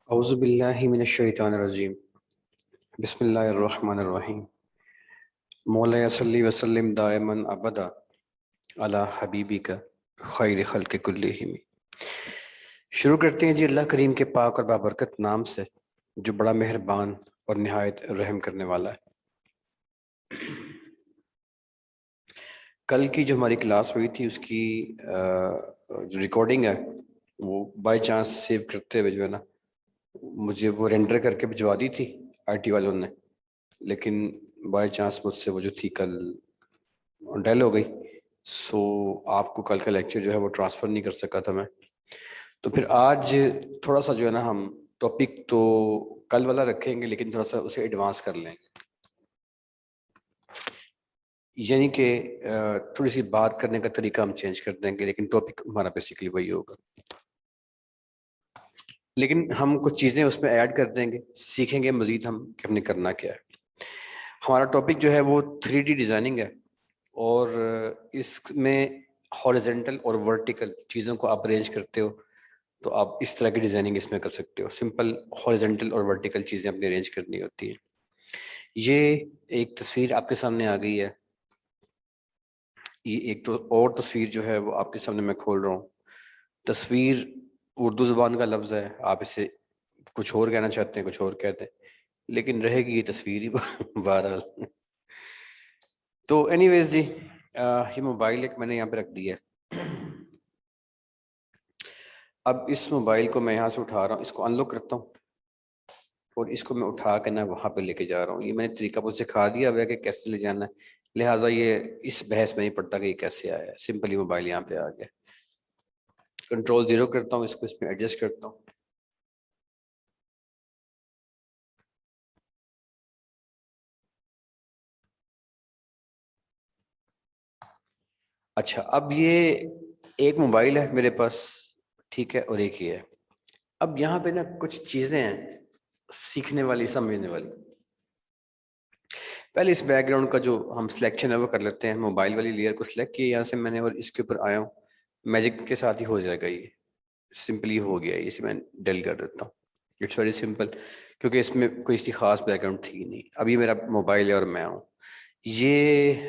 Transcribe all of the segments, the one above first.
औज़ुबिल्लाहि मिनश्शैतानिर्रजीम बिस्मिल्लाहिर्रहमानिर्रहीम मौला सल्ली व सल्लिम दाइमन अबदा अला हबीबिका खैर खल्क़ि कुल्लिहिम। शुरू करते हैं जी अल्लाह करीम के पाक और बाबरकत नाम से जो बड़ा मेहरबान और निहायत रहम करने वाला है। कल की जो हमारी क्लास हुई थी उसकी जो रिकॉर्डिंग है वो बाय चांस सेव करते हुए जो है ना मुझे वो रेंडर करके भिजवा दी थी आईटी वालों ने, लेकिन बाय चांस मुझसे वो जो थी कल डेल हो गई। सो आपको कल का लेक्चर जो है वो ट्रांसफ़र नहीं कर सका था मैं। तो फिर आज थोड़ा सा जो है ना हम टॉपिक तो कल वाला रखेंगे लेकिन थोड़ा सा उसे एडवांस कर लेंगे, यानी कि थोड़ी सी बात करने का तरीका हम चेंज कर देंगे लेकिन टॉपिक हमारा बेसिकली वही होगा। लेकिन हम कुछ चीज़ें उसमें ऐड कर देंगे, सीखेंगे मज़ीद हम कि हमने करना क्या है। हमारा टॉपिक जो है वो 3D डिज़ाइनिंग है और इसमें हॉरिजेंटल और वर्टिकल चीज़ों को आप अरेंज करते हो तो आप इस तरह की डिज़ाइनिंग इसमें कर सकते हो। सिंपल हॉरिजेंटल और वर्टिकल चीज़ें अपनी अरेंज करनी होती हैं। ये एक तस्वीर आपके सामने आ गई है। ये एक तो और तस्वीर जो है वो आपके सामने मैं खोल रहा हूँ। तस्वीर उर्दू ज़ुबान का लफ्ज़ है, आप इसे कुछ और कहना चाहते हैं कुछ और कहते हैं, लेकिन रहेगी ये तस्वीर ही बहरहाल। तो एनीवेज जी ये मोबाइल एक मैंने यहाँ पे रख दिया है। अब इस मोबाइल को मैं यहाँ से उठा रहा हूँ, इसको अनलॉक करता हूँ और इसको मैं उठा के ना वहाँ पे लेके जा रहा हूँ। ये मैंने तरीका वो सिखा दिया हुआ है कि कैसे ले जाना है, लिहाजा ये इस बहस में नहीं पड़ता कि ये कैसे आया है। सिंपली मोबाइल यहाँ पे आ गया। Ctrl 0 करता हूँ, इसको इसमें एडजस्ट करता हूँ। अच्छा, अब ये एक मोबाइल है मेरे पास, ठीक है, और एक ही है। अब यहाँ पे ना कुछ चीज़ें हैं सीखने वाली समझने वाली। पहले इस बैकग्राउंड का जो हम सिलेक्शन है वो कर लेते हैं। मोबाइल वाली लेयर को सिलेक्ट किया यहाँ से मैंने और इसके ऊपर आया हूँ। मैजिक के साथ ही हो जाएगा ये, सिंपली हो गया। इसे मैं डिलीट कर देता हूँ। इट्स वेरी सिंपल, क्योंकि इसमें कोई सी खास बैकग्राउंड थी नहीं। अभी मेरा मोबाइल है और मैं हूँ। ये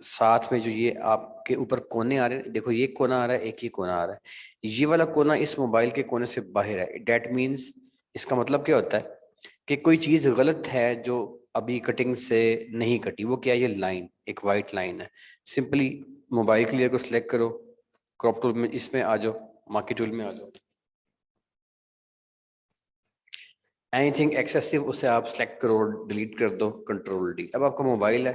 साथ में जो ये आपके ऊपर कोने आ रहे हैं, देखो ये कोना आ रहा है, एक ही कोना आ रहा है। ये वाला कोना इस मोबाइल के कोने से बाहर है। डेट मीन्स इसका मतलब क्या होता है कि कोई चीज़ गलत है जो अभी कटिंग से नहीं कटी। वो क्या है? ये लाइन, एक वाइट लाइन है। सिंपली मोबाइल के लेयर को सिलेक्ट करो, क्रॉप टूल में इसमें आ जाओ, मार्की टूल में आ जाओ। एनीथिंग एक्सेसिव उसे आप सेलेक्ट करो, डिलीट कर दो, Ctrl D। अब आपका मोबाइल है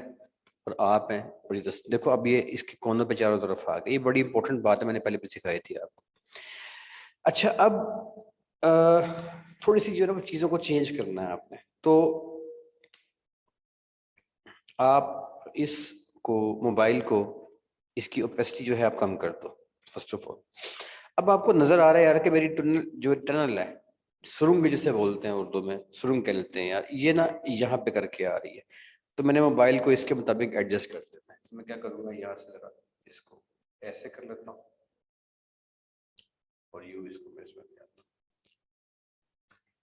और आप हैं और ये देखो अब ये इसके कोनों पे चारों तरफ आ गए। ये बड़ी इंपॉर्टेंट बात है, मैंने पहले भी सिखाई थी आपको। अच्छा, अब थोड़ी सी जो है ना वो चीज़ों को चेंज करना है आपने। तो आप इसको मोबाइल को इसकी ओपेसिटी जो है आप कम कर दो फर्स्ट ऑफ ऑल। अब आपको नजर आ रहा है यार कि मेरी टनल जो टनल है, सुरुंग जिसे बोलते हैं उर्दू में, सुरुंग कह लेते हैं यार, ये ना यहाँ पे करके आ रही है। तो मैंने मोबाइल को इसके मुताबिक एडजस्ट कर देना है। तो मैं क्या करूँगा, यहाँ से जरा इसको ऐसे कर लेता हूँ और यू इसको मैं इसमें ले आता हूँ।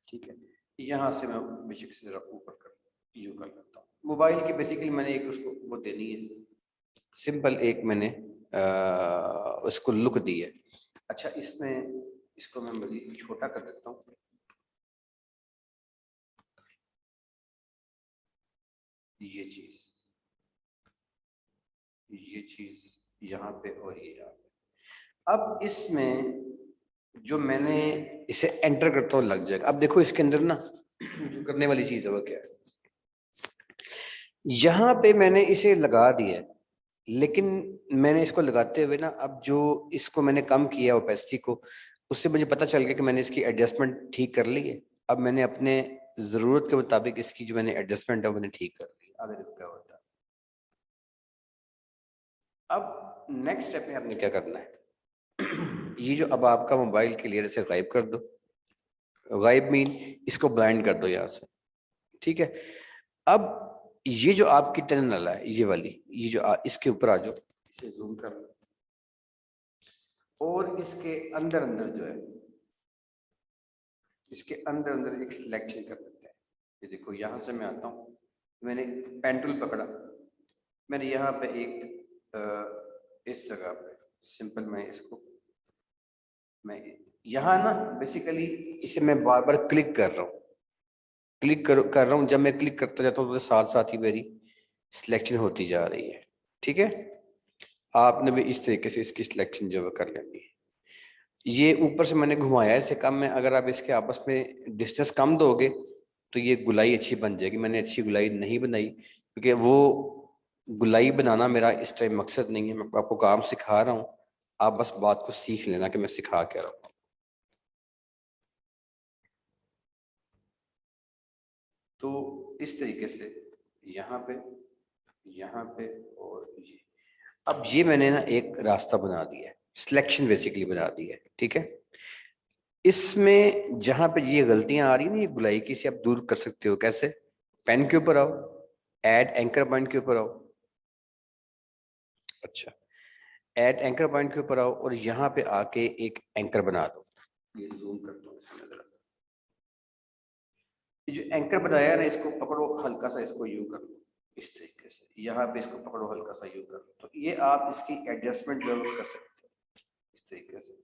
ठीक है, यहाँ से मैं बेसिक से जरा ऊपर कर यू कर लेता हूँ। मोबाइल की बेसिकली मैंने एक उसको वो देनी है, सिंपल एक मैंने उसको लुक दी है। अच्छा, इसमें इसको मैं मजीद छोटा कर देता हूँ। ये चीज यहाँ पे और ये यहाँ पे। अब इसमें जो मैंने इसे एंटर करता हूँ लग जाएगा। अब देखो इसके अंदर ना जो करने वाली चीज है वो क्या है, यहाँ पे मैंने इसे लगा दिया है। लेकिन मैंने इसको लगाते हुए ना अब जो इसको मैंने कम किया ओपेसिटी को, उससे मुझे पता चल गया कि मैंने इसकी एडजस्टमेंट ठीक कर ली है। अब मैंने अपने ज़रूरत के मुताबिक इसकी जो मैंने एडजस्टमेंट है वो मैंने ठीक कर ली। अगर क्या होता है, अब नेक्स्ट स्टेप में आपने क्या करना है ये जो अब आपका मोबाइल क्लियर से गायब कर दो। गायब मीन इसको ब्लाइंड कर दो यहाँ से। ठीक है, अब ये जो आपकी टनल है ये वाली, ये जो इसके ऊपर आ जाओ, इसे जूम कर लो और इसके अंदर अंदर जो है इसके अंदर अंदर एक सिलेक्शन कर देते हैं। ये देखो यहाँ से मैं आता हूँ, मैंने पेन टूल पकड़ा, मैंने यहाँ पे इस जगह पे सिंपल मैं यहाँ ना बेसिकली इसे मैं बार बार क्लिक कर रहा हूँ, कर रहा हूँ। जब मैं क्लिक करता जाता हूँ तो साथ साथ ही मेरी सिलेक्शन होती जा रही है। ठीक है, आपने भी इस तरीके से इसकी सिलेक्शन जो है कर लेनी है। ये ऊपर से मैंने घुमाया इसे कम में, अगर आप इसके आपस में डिस्टेंस कम दोगे तो ये गुलाई अच्छी बन जाएगी। मैंने अच्छी गुलाई नहीं बनाई क्योंकि वो गुलाई बनाना मेरा इस टाइम मकसद नहीं है, मैं आपको काम सिखा रहा हूँ, आप बस बात को सीख लेना कि मैं सिखा क्या रहा हूँ। तो इस तरीके से यहाँ पे और ये, अब ये मैंने ना एक रास्ता बना दिया है, सिलेक्शन बेसिकली बना दी है। ठीक है, इसमें जहां पे ये गलतियां आ रही है ना ये गुलाई की, इसे आप दूर कर सकते हो कैसे? पेन के ऊपर आओ, ऐड एंकर पॉइंट के ऊपर आओ। अच्छा, ऐड एंकर पॉइंट के ऊपर आओ और यहाँ पे आके एक एंकर बना दो। ये जूम करता हूँ इसमें जरा, ये जो एंकर बनाया है ना इसको पकड़ो, हल्का सा इसको यू कर लो इस तरीके से, यहाँ पे इसको पकड़ो हल्का सा यू कर लो, तो ये आप इसकी एडजस्टमेंट जरूर कर सकते हो इस तरीके से,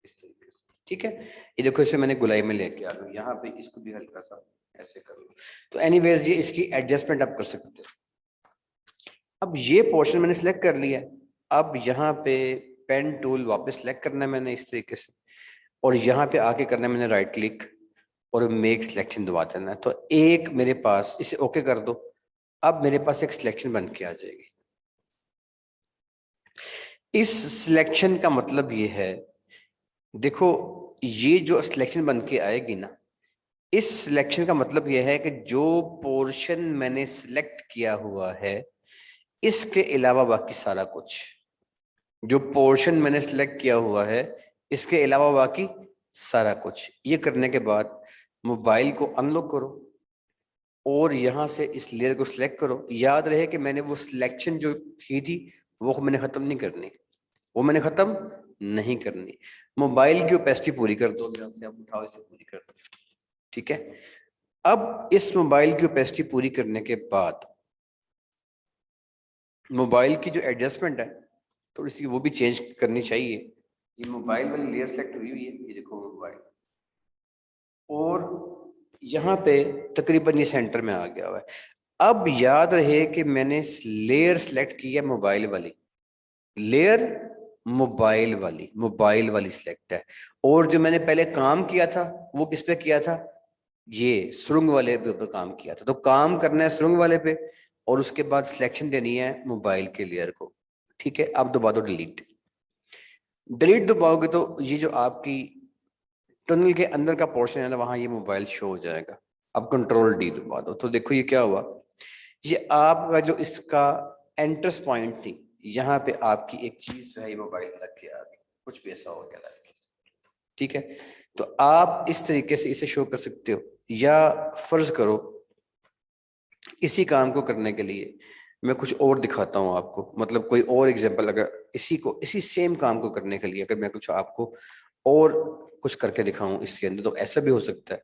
इस तरीके से। ठीक है, ये देखो इसे मैंने गुलाई में लेके आ गया, यहाँ पे इसको भी हल्का सा ऐसे कर लो। तो एनीवेज ये इसकी एडजस्टमेंट आप कर सकते हो। अब ये पोर्शन मैंने सिलेक्ट कर लिया, अब यहाँ पे पेन टूल वापस सिलेक्ट करना है मैंने इस तरीके से, और यहाँ पे आके करना है मैंने राइट क्लिक और मेक सिलेक्शन दबा देना है। तो एक मेरे पास, इसे ओके कर दो, अब मेरे पास एक सिलेक्शन बन के आ जाएगी। इस सिलेक्शन का मतलब ये है, देखो ये जो सिलेक्शन बन के आएगी ना, इस सिलेक्शन का मतलब यह है कि जो पोर्शन मैंने सिलेक्ट किया हुआ है इसके अलावा बाकी सारा कुछ, जो पोर्शन मैंने सिलेक्ट किया हुआ है इसके अलावा बाकी सारा कुछ। ये करने के बाद मोबाइल को अनलॉक करो और यहां से इस लेयर को सिलेक्ट करो। याद रहे कि मैंने वो सिलेक्शन जो की थी वो मैंने खत्म नहीं करनी, वो मैंने खत्म नहीं करनी। मोबाइल की ओपेसिटी पूरी कर दो, यहाँ से आप उठाओ इसे पूरी कर दो। ठीक है, अब इस मोबाइल की ओपेसिटी पूरी करने के बाद मोबाइल की जो एडजस्टमेंट है थोड़ी सी वो भी चेंज करनी चाहिए। ये मोबाइल वाली लेयर सेलेक्ट हुई हुई है, ये देखो मोबाइल, और यहाँ पे तकरीबन ये सेंटर में आ गया हुआ है। अब याद रहे कि मैंने लेयर सेलेक्ट की है मोबाइल वाली, लेयर मोबाइल वाली सिलेक्ट है, और जो मैंने पहले काम किया था वो किस पे किया था? ये सुरंग वाले पे ऊपर काम किया था। तो काम करना है सुरंग वाले पे और उसके बाद सिलेक्शन देनी है मोबाइल के लेयर को। ठीक है, अब दबा दो डिलीट। डिलीट दबाओगे तो ये जो आपकी टनल के अंदर का पोर्शन है ना वहां ये मोबाइल शो हो जाएगा। अब कंट्रोल डी दबा दो तो देखो ये क्या हुआ, ये आपका जो इसका एंट्रेंस पॉइंट थी, यहाँ पे आपकी एक चीज जो है मोबाइल लग के आ गई, कुछ भी ऐसा हो गया लग के। ठीक है, तो आप इस तरीके से इसे शो कर सकते हो। या फर्ज करो इसी काम को करने के लिए मैं कुछ और दिखाता हूँ आपको, मतलब कोई और एग्जांपल, अगर इसी सेम काम को करने के लिए अगर मैं कुछ आपको और कुछ करके दिखाऊं इसके अंदर, तो ऐसा भी हो सकता है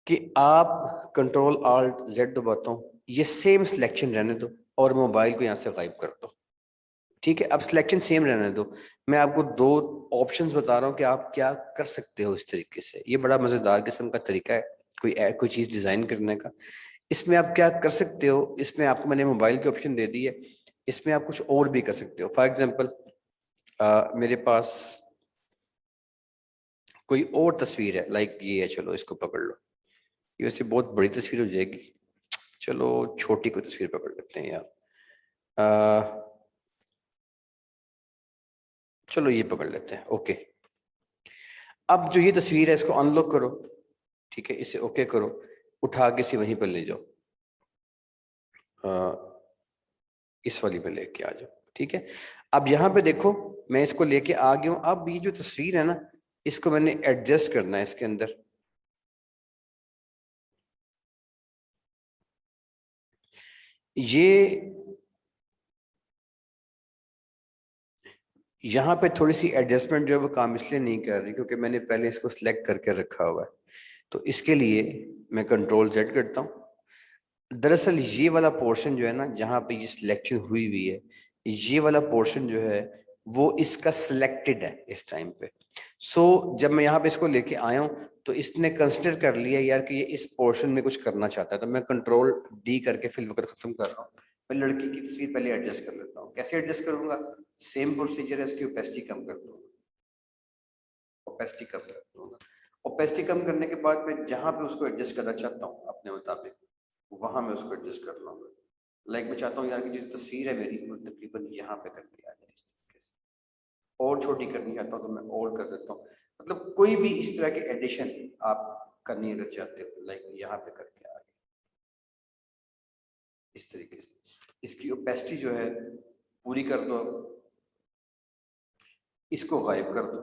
कि आप कंट्रोल आल्ट जेड दबाता हूँ, ये सेम सिलेक्शन रहने दो और मोबाइल को यहाँ से गायब कर दो। ठीक है, अब सिलेक्शन सेम रहने दो। मैं आपको दो ऑप्शंस बता रहा हूँ कि आप क्या कर सकते हो इस तरीके से। ये बड़ा मजेदार किस्म का तरीका है कोई चीज डिजाइन करने का। इसमें आप क्या कर सकते हो, इसमें आपको मैंने मोबाइल की ऑप्शन दे दी है, इसमें आप कुछ और भी कर सकते हो। फॉर एग्जाम्पल मेरे पास कोई और तस्वीर है, लाइक ये है, चलो इसको पकड़ लो। ये वैसे बहुत बड़ी तस्वीर हो जाएगी, चलो छोटी कोई तस्वीर पकड़ लेते हैं यार। चलो ये पकड़ लेते हैं, ओके। अब जो ये तस्वीर है इसको अनलॉक करो। ठीक है, इसे ओके करो, उठा के इसे वहीं पर ले जाओ, इस वाली पे लेके आ जाओ। ठीक है, अब यहाँ पे देखो मैं इसको लेके आ गया हूँ। अब ये जो तस्वीर है ना इसको मैंने एडजस्ट करना है इसके अंदर। ये यहाँ पे थोड़ी सी एडजस्टमेंट जो है वो काम इसलिए नहीं कर रही क्योंकि मैंने पहले इसको सिलेक्ट करके रखा हुआ है। तो इसके लिए मैं कंट्रोल जेड करता हूँ। दरअसल ये वाला पोर्शन जो है ना, जहाँ पे ये सिलेक्शन हुई हुई है, ये वाला पोर्शन जो है वो इसका सिलेक्टेड है इस टाइम पे। जब मैं यहाँ पे इसको लेके आया हूँ तो इसने कंसिडर कर लिया यार कि ये इस पोर्शन में कुछ करना चाहता है, तो मैं कंट्रोल डी करके फिल वक्त खत्म कर रहा हूँ। मैं लड़की की तस्वीर पहले एडजस्ट कर लेता हूँ। कैसे एडजस्ट करूंगा? सेम प्रोसीजर है, इसकी ओपेसिटी कम कर दूंगा। ओपेसिटी कम कर दूंगा। ओपेसिटी कम करने के बाद मैं जहाँ पे उसको एडजस्ट करना चाहता हूँ अपने मुताबिक, वहां मैं उसको एडजस्ट कर लूंगा। लाइक मैं चाहता हूँ यार कि जो तस्वीर है मेरी वो तकरीबन यहाँ पे करके आ जाए इस तरीके से। और छोटी करनी चाहता हूँ तो मैं और कर देता हूँ। मतलब कोई भी इस तरह की एडिशन आप करनी अगर चाहते हो, लाइक यहाँ पे करके आ गए इस तरीके से। इसकी ओपेसिटी जो है पूरी कर दो, इसको गायब कर दो।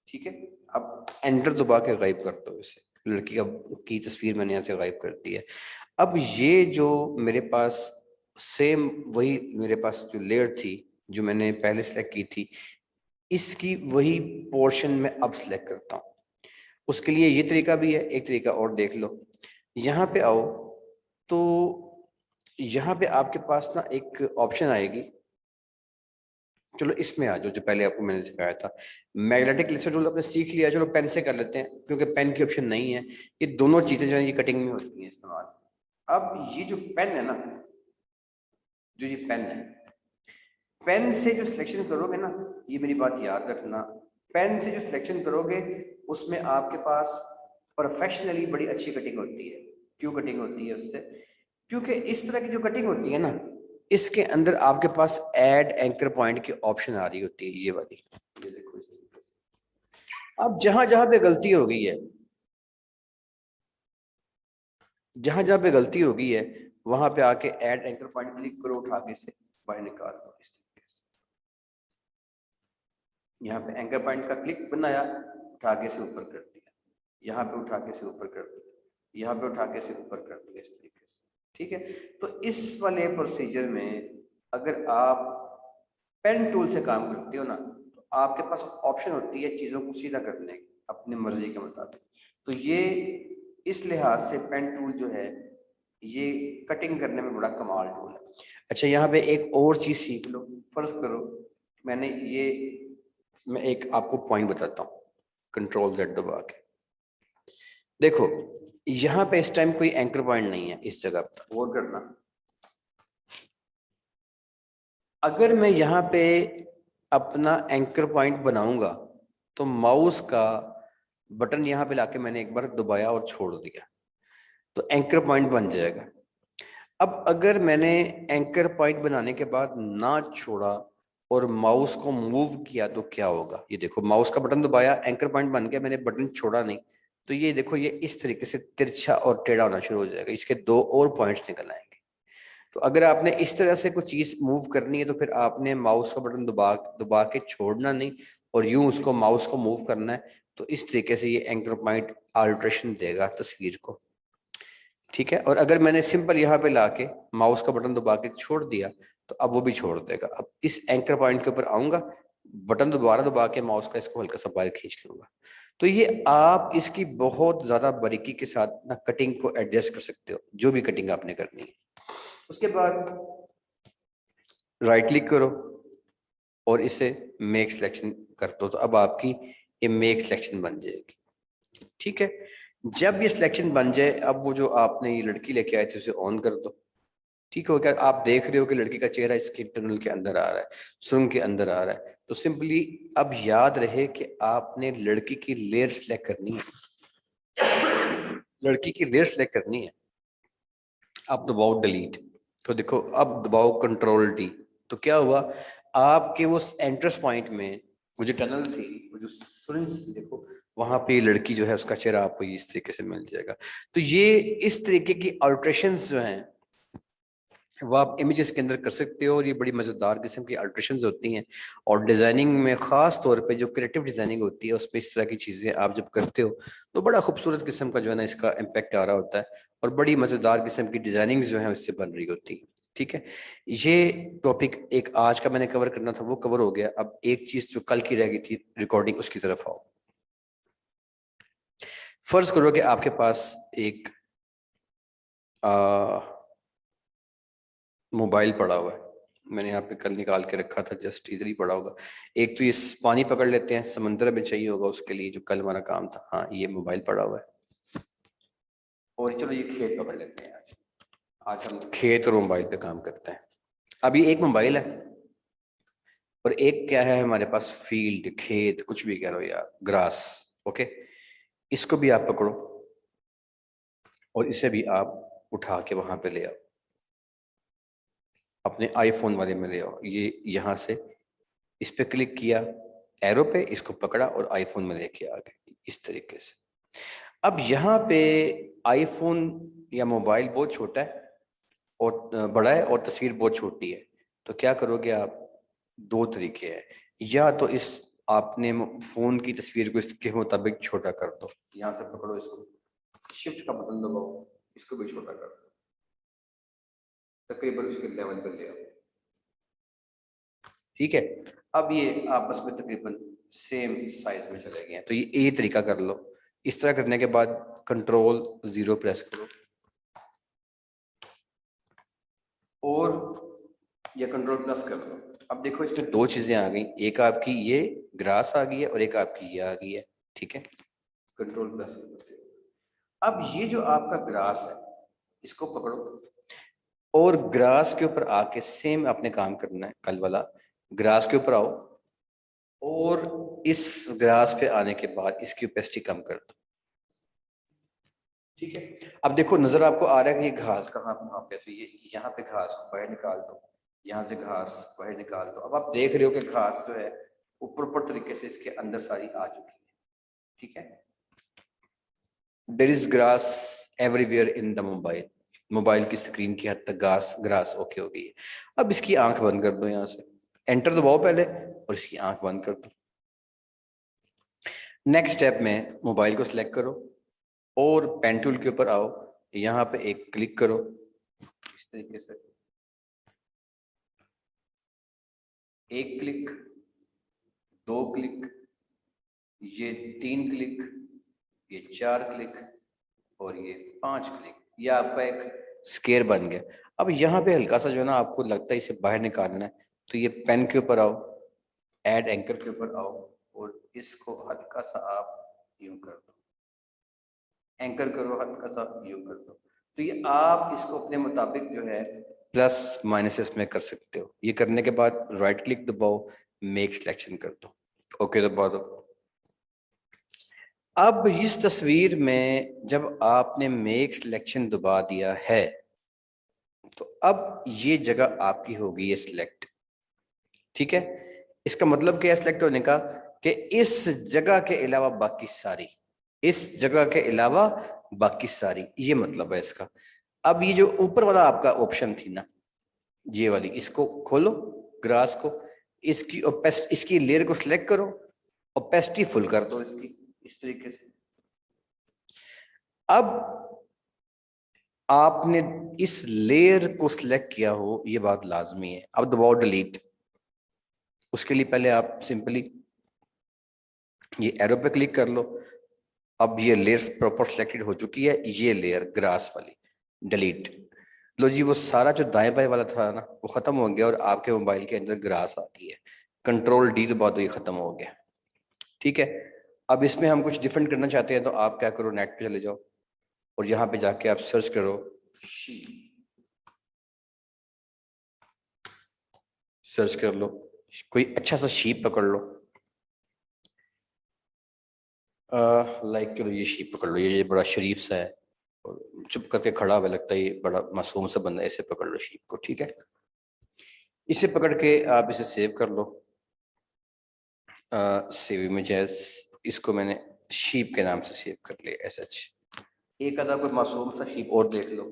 ठीक है, अब एंटर दबा के गायब कर दो इसे। लड़की की तस्वीर मैंने यहाँ से गायब कर दी है। अब ये जो मेरे पास सेम वही मेरे पास जो लेयर थी जो मैंने पहले सेलेक्ट की थी, इसकी वही पोर्शन में अब सिलेक्ट करता हूँ। उसके लिए ये तरीका भी है, एक तरीका और देख लो। यहाँ पे आओ तो यहाँ पे आपके पास ना एक ऑप्शन आएगी। चलो इसमें आ जाओ, जो पहले आपको मैंने सिखाया था मैग्नेटिक लेसर टूल आपने सीख लिया। चलो पेन से कर लेते हैं क्योंकि पेन की ऑप्शन नहीं है। ये दोनों चीजें जो है ये कटिंग में होती हैं इस्तेमाल। अब ये जो पेन है ना, जो ये पेन है, पेन से जो सिलेक्शन करोगे ना, ये मेरी बात याद रखना, पेन से जो सिलेक्शन करोगे उसमें आपके पास प्रोफेशनली बड़ी अच्छी कटिंग होती है। क्यों कटिंग होती है उससे? क्योंकि इस तरह की जो कटिंग होती है ना, इसके अंदर आपके पास ऐड एंकर पॉइंट की ऑप्शन आ रही होती है, ये वाली। ये देखो इस तरीके से। अब जहां जहां पे गलती हो गई है, जहां जहां पे गलती हो गई है, वहां पे आके ऐड एंकर पॉइंट क्लिक करो, उठा के से बाहर निकाल दो इस तरीके से। यहाँ पे एंकर पॉइंट का क्लिक बनाया, उठा के से ऊपर कर दिया, यहाँ पे उठा के से ऊपर कर दिया, यहाँ पे उठा के से ऊपर कर दिया इस तरीके से। ठीक है, तो इस वाले प्रोसीजर में अगर आप पेन टूल से काम करते हो ना, तो आपके पास ऑप्शन होती है चीज़ों को सीधा करने की अपनी मर्जी के मुताबिक। तो ये इस लिहाज से पेन टूल जो है ये कटिंग करने में बड़ा कमाल टूल है। अच्छा, यहाँ पे एक और चीज़ सीख लो। फर्ज करो मैंने ये, मैं एक आपको पॉइंट बताता हूँ, कंट्रोल जेड दबा के देखो। यहाँ पे इस टाइम कोई एंकर पॉइंट नहीं है इस जगह पर, गौर करना। अगर मैं यहाँ पे अपना एंकर पॉइंट बनाऊंगा तो माउस का बटन यहाँ पे लाके मैंने एक बार दबाया और छोड़ दिया तो एंकर पॉइंट बन जाएगा। अब अगर मैंने एंकर पॉइंट बनाने के बाद ना छोड़ा और माउस को मूव किया तो क्या होगा? ये देखो, माउस का बटन दबाया, एंकर पॉइंट बन गया, मैंने बटन छोड़ा नहीं, तो ये देखो ये इस तरीके से तिरछा और टेढ़ा होना शुरू हो जाएगा। इसके दो और पॉइंट्स निकल आएंगे। तो अगर आपने इस तरह से कोई चीज मूव करनी है तो फिर आपने माउस का बटन दबा दबा के छोड़ना नहीं और यूं उसको माउस को मूव करना है। तो इस तरीके से ये एंकर पॉइंट अल्ट्रेशन देगा तस्वीर को। ठीक है, और अगर मैंने सिंपल यहाँ पे लाके माउस का बटन दबा के छोड़ दिया तो अब वो भी छोड़ देगा। अब इस एंकर पॉइंट के ऊपर आऊंगा, बटन दोबारा दबा के माउस का इसको हल्का सा बाहर खींच लूंगा। तो ये आप इसकी बहुत ज्यादा बारीकी के साथ ना कटिंग को एडजस्ट कर सकते हो, जो भी कटिंग आपने करनी है। उसके बाद राइट क्लिक करो और इसे मेक सिलेक्शन कर दो, तो अब आपकी ये मेक सिलेक्शन बन जाएगी। ठीक है, जब ये सिलेक्शन बन जाए, अब वो जो आपने ये लड़की लेके आए थे उसे ऑन कर दो। ठीक हो गया, आप देख रहे हो कि लड़की का चेहरा इसके टनल के अंदर आ रहा है, सुरंग के अंदर आ रहा है। तो सिंपली अब याद रहे कि आपने लड़की की लेयर सिलेक्ट करनी है, लड़की की लेयर सिलेक्ट करनी है। आप दबाओ डिलीट, तो देखो अब दबाओ कंट्रोल डी, तो क्या हुआ? आपके वो एंट्रेंस पॉइंट में वो जो टनल थी, वो जो सुरंग थी, देखो वहां पे लड़की जो है उसका चेहरा आपको इस तरीके से मिल जाएगा। तो ये इस तरीके की अल्ट्रेशंस जो हैं वो आप इमेजेस के अंदर कर सकते हो और ये बड़ी मजेदार किस्म की अल्ट्रेशंस होती हैं। और डिजाइनिंग में खास तौर पे जो क्रिएटिव डिजाइनिंग होती है उसमें इस तरह की चीजें आप जब करते हो तो बड़ा खूबसूरत किस्म का जो है ना इसका इम्पैक्ट आ रहा होता है और बड़ी मजेदार किस्म की डिजाइनिंग जो है उससे बन रही होती है। ठीक है, ये टॉपिक एक आज का मैंने कवर करना था वो कवर हो गया। अब एक चीज जो कल की रह गई थी रिकॉर्डिंग, उसकी तरफ आओ। फर्ज करो कि आपके पास एक मोबाइल पड़ा हुआ है, मैंने यहाँ पे कल निकाल के रखा था, जस्ट इधर ही पड़ा होगा। एक तो ये पानी पकड़ लेते हैं, समंदर में चाहिए होगा उसके लिए, जो कल हमारा काम था। हाँ, ये मोबाइल पड़ा हुआ है। और चलो ये खेत पकड़ लेते हैं। आज आज हम खेत और मोबाइल पे काम करते हैं। अब ये एक मोबाइल है और एक क्या है हमारे पास, फील्ड, खेत, कुछ भी कह लो यार, ग्रास। ओके, इसको भी आप पकड़ो और इसे भी आप उठा के वहां पे ले आओ, अपने आईफोन वाले में ले आओ। ये यहाँ से इस पे क्लिक किया, एरो पे, इसको पकड़ा और आईफोन में लेके आ गए इस तरीके से। अब यहाँ पे आईफोन या मोबाइल बहुत छोटा है और बड़ा है और तस्वीर बहुत छोटी है, तो क्या करोगे आप? दो तरीके हैं, या तो इस आपने फोन की तस्वीर को इसके मुताबिक छोटा कर दो, यहाँ से पकड़ो इसको, शिफ्ट का बटन दबाओ, इसको भी छोटा कर दो, तकरीबन उसके लेवल पर ले आओ। ठीक है, अब ये आपस में तकरीबन सेम साइज में चले गए हैं। तो ये तरीका कर लो। इस तरह करने के बाद Ctrl+0 प्रेस करो और या Ctrl+ कर लो। अब देखो इसमें दो चीजें आ गई, एक आपकी ये ग्रास आ गई है और एक आपकी ये आ गई है। ठीक है, Ctrl+। अब ये जो आपका ग्रास है इसको पकड़ो और ग्रास के ऊपर आके सेम आपने काम करना है कल वाला। ग्रास के ऊपर आओ और इस ग्रास पे आने के बाद इसकी ओपेसिटी कम कर दो। ठीक है, अब देखो नजर आपको आ रहा है कि ये घास कहाँ पे, तो ये यहाँ पे घास को बाहर निकाल दो, यहाँ से घास बाहर निकाल दो। अब आप देख रहे हो कि घास जो है ऊपर ऊपर तरीके से इसके अंदर सारी आ चुकी है। ठीक है, there is grass everywhere in the mobile. Mobile की स्क्रीन की हद तक ग्रास ग्रास ओके हो गई है। अब इसकी आंख बंद कर दो, यहाँ से एंटर दबाओ पहले और इसकी आंख बंद कर दो। नेक्स्ट स्टेप में मोबाइल को सिलेक्ट करो और पेन टूल के ऊपर आओ, यहाँ पे एक क्लिक करो इस तरीके से, एक क्लिक, दो क्लिक, ये तीन क्लिक, ये चार क्लिक और ये पांच क्लिक। ये आपका एक स्केयर बन गया। अब यहाँ पे हल्का सा जो है ना आपको लगता है इसे बाहर निकालना है, तो ये पेन के ऊपर आओ, ऐड एंकर के ऊपर आओ और इसको हल्का सा आप यूं कर दो, एंकर करो, हल्का सा यूं कर दो। तो ये आप इसको अपने मुताबिक जो है प्लस माइनस में कर सकते हो। ये करने के बाद राइट क्लिक दबाओ, मेक सिलेक्शन कर दो, ओके दबा दो। अब इस तस्वीर में जब आपने मेक सिलेक्शन दबा दिया है तो अब ये जगह आपकी हो गई है सिलेक्ट। ठीक है, इसका मतलब क्या है सिलेक्ट होने का? कि इस जगह के अलावा बाकी सारी, इस जगह के अलावा बाकी सारी, ये मतलब है इसका। अब ये जो ऊपर वाला आपका ऑप्शन थी ना, ये वाली, इसको खोलो, ग्रास को, इसकी इसकी लेयर को सिलेक्ट करो, ओपेसिटी फुल कर दो इसकी इस तरीके से। अब आपने इस लेयर को सिलेक्ट किया हो, ये बात लाजमी है। अब दबाओ डिलीट। उसके लिए पहले आप सिंपली ये एरो पे क्लिक कर लो। अब ये लेयर प्रॉपर सिलेक्टेड हो चुकी है, ये लेयर ग्रास वाली, डिलीट। लो जी, वो सारा जो दाएं बाएं वाला था ना वो खत्म हो गया और आपके मोबाइल के अंदर ग्रास आ गई है। Ctrl+D दबा दो, ये खत्म हो गया। ठीक है, अब इसमें हम कुछ डिफरेंट करना चाहते हैं तो आप क्या करो, नेट पे चले जाओ और यहाँ पे जाके आप सर्च करो शीप, सर्च कर लो, कोई अच्छा सा शीप पकड़ लो। लाइक चलो ये शीप पकड़ लो, ये बड़ा शरीफ सा है और चुप करके खड़ा हुआ लगता है, ये बड़ा मासूम सा बंदा है, इसे पकड़ लो शीप को। ठीक है, इसे पकड़ के आप इसे सेव कर लो, सेव इमेजेस। इसको मैंने शीप के नाम से सेव कर लिया एस एच। एक आधा कोई मासूम सा शीप और देख लो।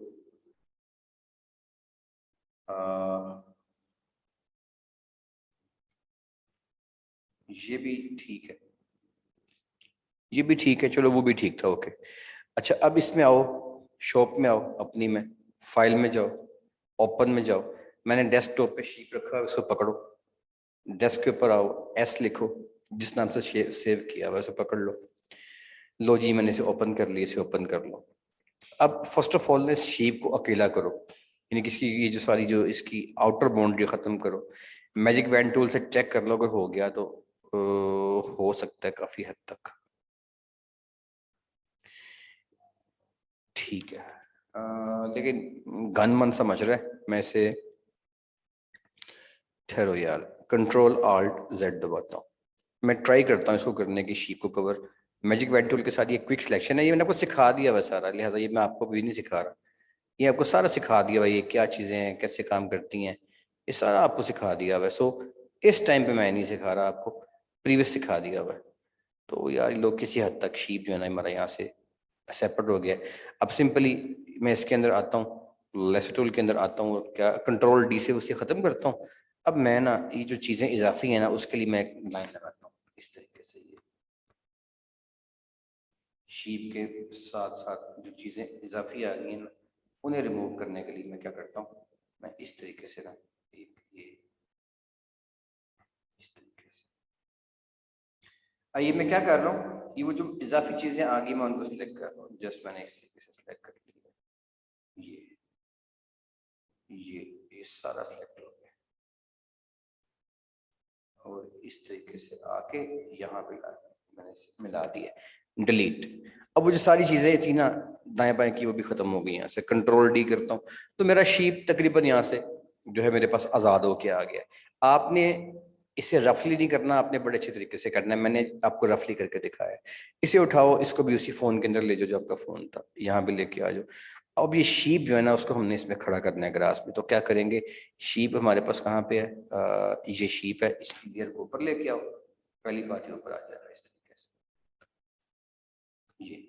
ये भी ठीक है, ये भी ठीक है, चलो वो भी ठीक था, ओके। अच्छा, अब इसमें आओ, शॉप में आओ, अपनी में फाइल में जाओ, ओपन में जाओ, मैंने डेस्कटॉप पे शीप रखा है, उसको पकड़ो, डेस्क के ऊपर आओ, एस लिखो, जिस नाम से सेव किया हुआ उसे पकड़ लो। लो जी, मैंने इसे ओपन कर लिया, इसे ओपन कर लो। अब फर्स्ट ऑफ ऑल ने शीप को अकेला करो, यानी कि इसकी ये जो सारी जो इसकी आउटर बाउंड्री खत्म करो। मैजिक वैन टूल से चेक कर लो, अगर हो गया तो हो सकता है काफी हद तक ठीक है। लेकिन गन मन समझ रहे, मैं इसे, ठहरो यार, कंट्रोल आल्ट जेड दबाता हूँ, मैं ट्राई करता हूँ इसको करने की, शीप को कवर। मैजिक वैन टूल के साथ ये क्विक सिलेक्शन है, ये मैंने आपको सिखा दिया हुआ सारा, लिहाजा ये मैं आपको भी नहीं सिखा रहा, ये आपको सारा सिखा दिया भाई, ये क्या चीज़ें हैं, कैसे काम करती हैं, ये सारा आपको सिखा दिया हुआ है। सो इस टाइम पे मैं नहीं सिखा रहा आपको, प्रीवियस सिखा दिया हुआ है। तो यार लोग किसी हद तक शीप जो है ना हमारा यहाँ से सेपरेट हो गया है। अब सिंपली मैं इसके अंदर आता हूँ, लेसर टूल के अंदर आता हूँ और क्या कंट्रोल डी से उसे ख़त्म करता हूँ। अब मैं ना ये जो चीज़ें इजाफी हैं ना उसके लिए मैं एक लाइन लगाता हूँ इस तरीके से, ये शीप के साथ साथ जो चीज़ें इजाफी आ गई हैं ना उन्हें रिमूव करने के लिए मैं क्या करता हूँ, मैं इस तरीके से ना एक ये इस तरीके से, ये मैं क्या कर रहा हूँ, ये वो जो इजाफी चीज़ें आ गई मैं उनको सिलेक्ट कर रहा हूँ, जस्ट मैंने इस तरीके से सिलेक्ट कर लिया, ये सारा सिलेक्ट हो गया और इस तरीके से आके यहाँ पे मैंने इसे मिला दिया, डिलीट। अब वो जो सारी चीजें थी ना दाएं बाएं की वो भी खत्म हो गई, यहाँ से कंट्रोल डी करता हूँ तो मेरा शीप तकरीबन यहाँ से जो है मेरे पास आजाद होके आ गया। आपने इसे रफली नहीं करना, आपने बड़े अच्छे तरीके से करना है, मैंने आपको रफली करके दिखाया है। इसे उठाओ, इसको भी उसी फोन के अंदर ले जाओ जो आपका फोन था, यहाँ भी लेके आ जाओ। अब ये शीप जो है ना उसको हमने इसमें खड़ा करना है ग्रास में, तो क्या करेंगे, शीप हमारे पास कहाँ पे है, ये शीप है, इसकी गियर को ऊपर लेके आओ, पहली बात ये ऊपर आ जाएगा इस तरीके से, ये।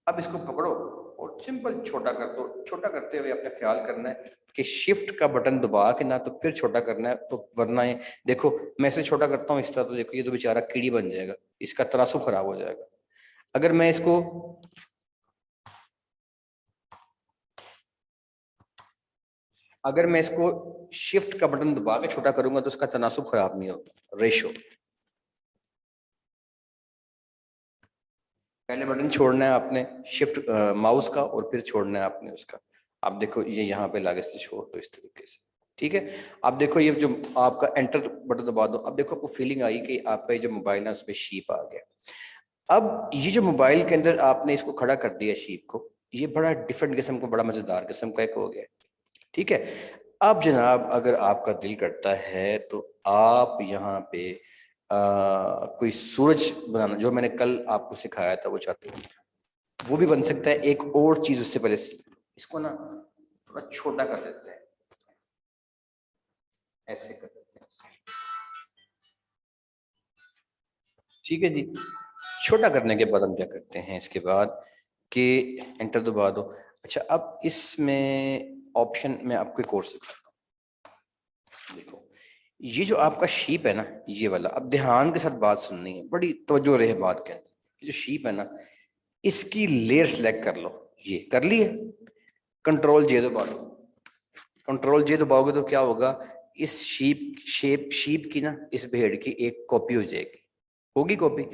अब इसको पकड़ो और सिंपल छोटा कर दो। छोटा करते हुए अपने ख्याल करना है कि शिफ्ट का बटन दबा के ना तो फिर छोटा करना है, तो वरना ये देखो मैं इसे छोटा करता हूँ इस तरह, तो देखो ये तो बेचारा कीड़ी बन जाएगा, इसका तनासुब खराब हो जाएगा। अगर मैं इसको शिफ्ट का बटन दबा के छोटा करूंगा तो उसका तनासुब खराब नहीं होगा, रेशो। पहले बटन छोड़ना है आपने शिफ्ट माउस का और फिर छोड़ना है आपने उसका। आप देखो ये यहाँ पे लागे से छोड़ दो इस तरीके से, ठीक है। अब देखो ये जो आपका एंटर बटन दबा दो, अब देखो आपको फीलिंग आई कि आपका ये जो मोबाइल है उसमें शीप आ गया। अब ये जो मोबाइल के अंदर आपने इसको खड़ा कर दिया शीप को, ये बड़ा डिफरेंट किस्म का, बड़ा मजेदार किस्म का एक हो गया, ठीक है। अब जनाब अगर आपका दिल करता है तो आप यहाँ पे कोई सूरज बनाना जो मैंने कल आपको सिखाया था वो चाहते हो, वो भी बन सकता है। एक और चीज उससे पहले इसको ना थोड़ा छोटा कर देते हैं, ऐसे कर देते हैं, ठीक है जी। छोटा करने के बाद हम क्या करते हैं इसके बाद कि एंटर दबा दो। अच्छा अब इसमें ऑप्शन में आपको एक और सिखाता हूँ, देखो ये जो आपका शीप है ना ये वाला, अब ध्यान के साथ बात सुननी है, बड़ी तवज्जो रहे बात के अंदर। ये जो शीप है ना इसकी लेयर सेलेक्ट कर लो, ये कर लिए, कंट्रोल जे दबा लो। कंट्रोल जे दबाओगे तो क्या होगा, इस शीप की ना इस भेड़ की एक कॉपी हो जाएगी, होगी कॉपी।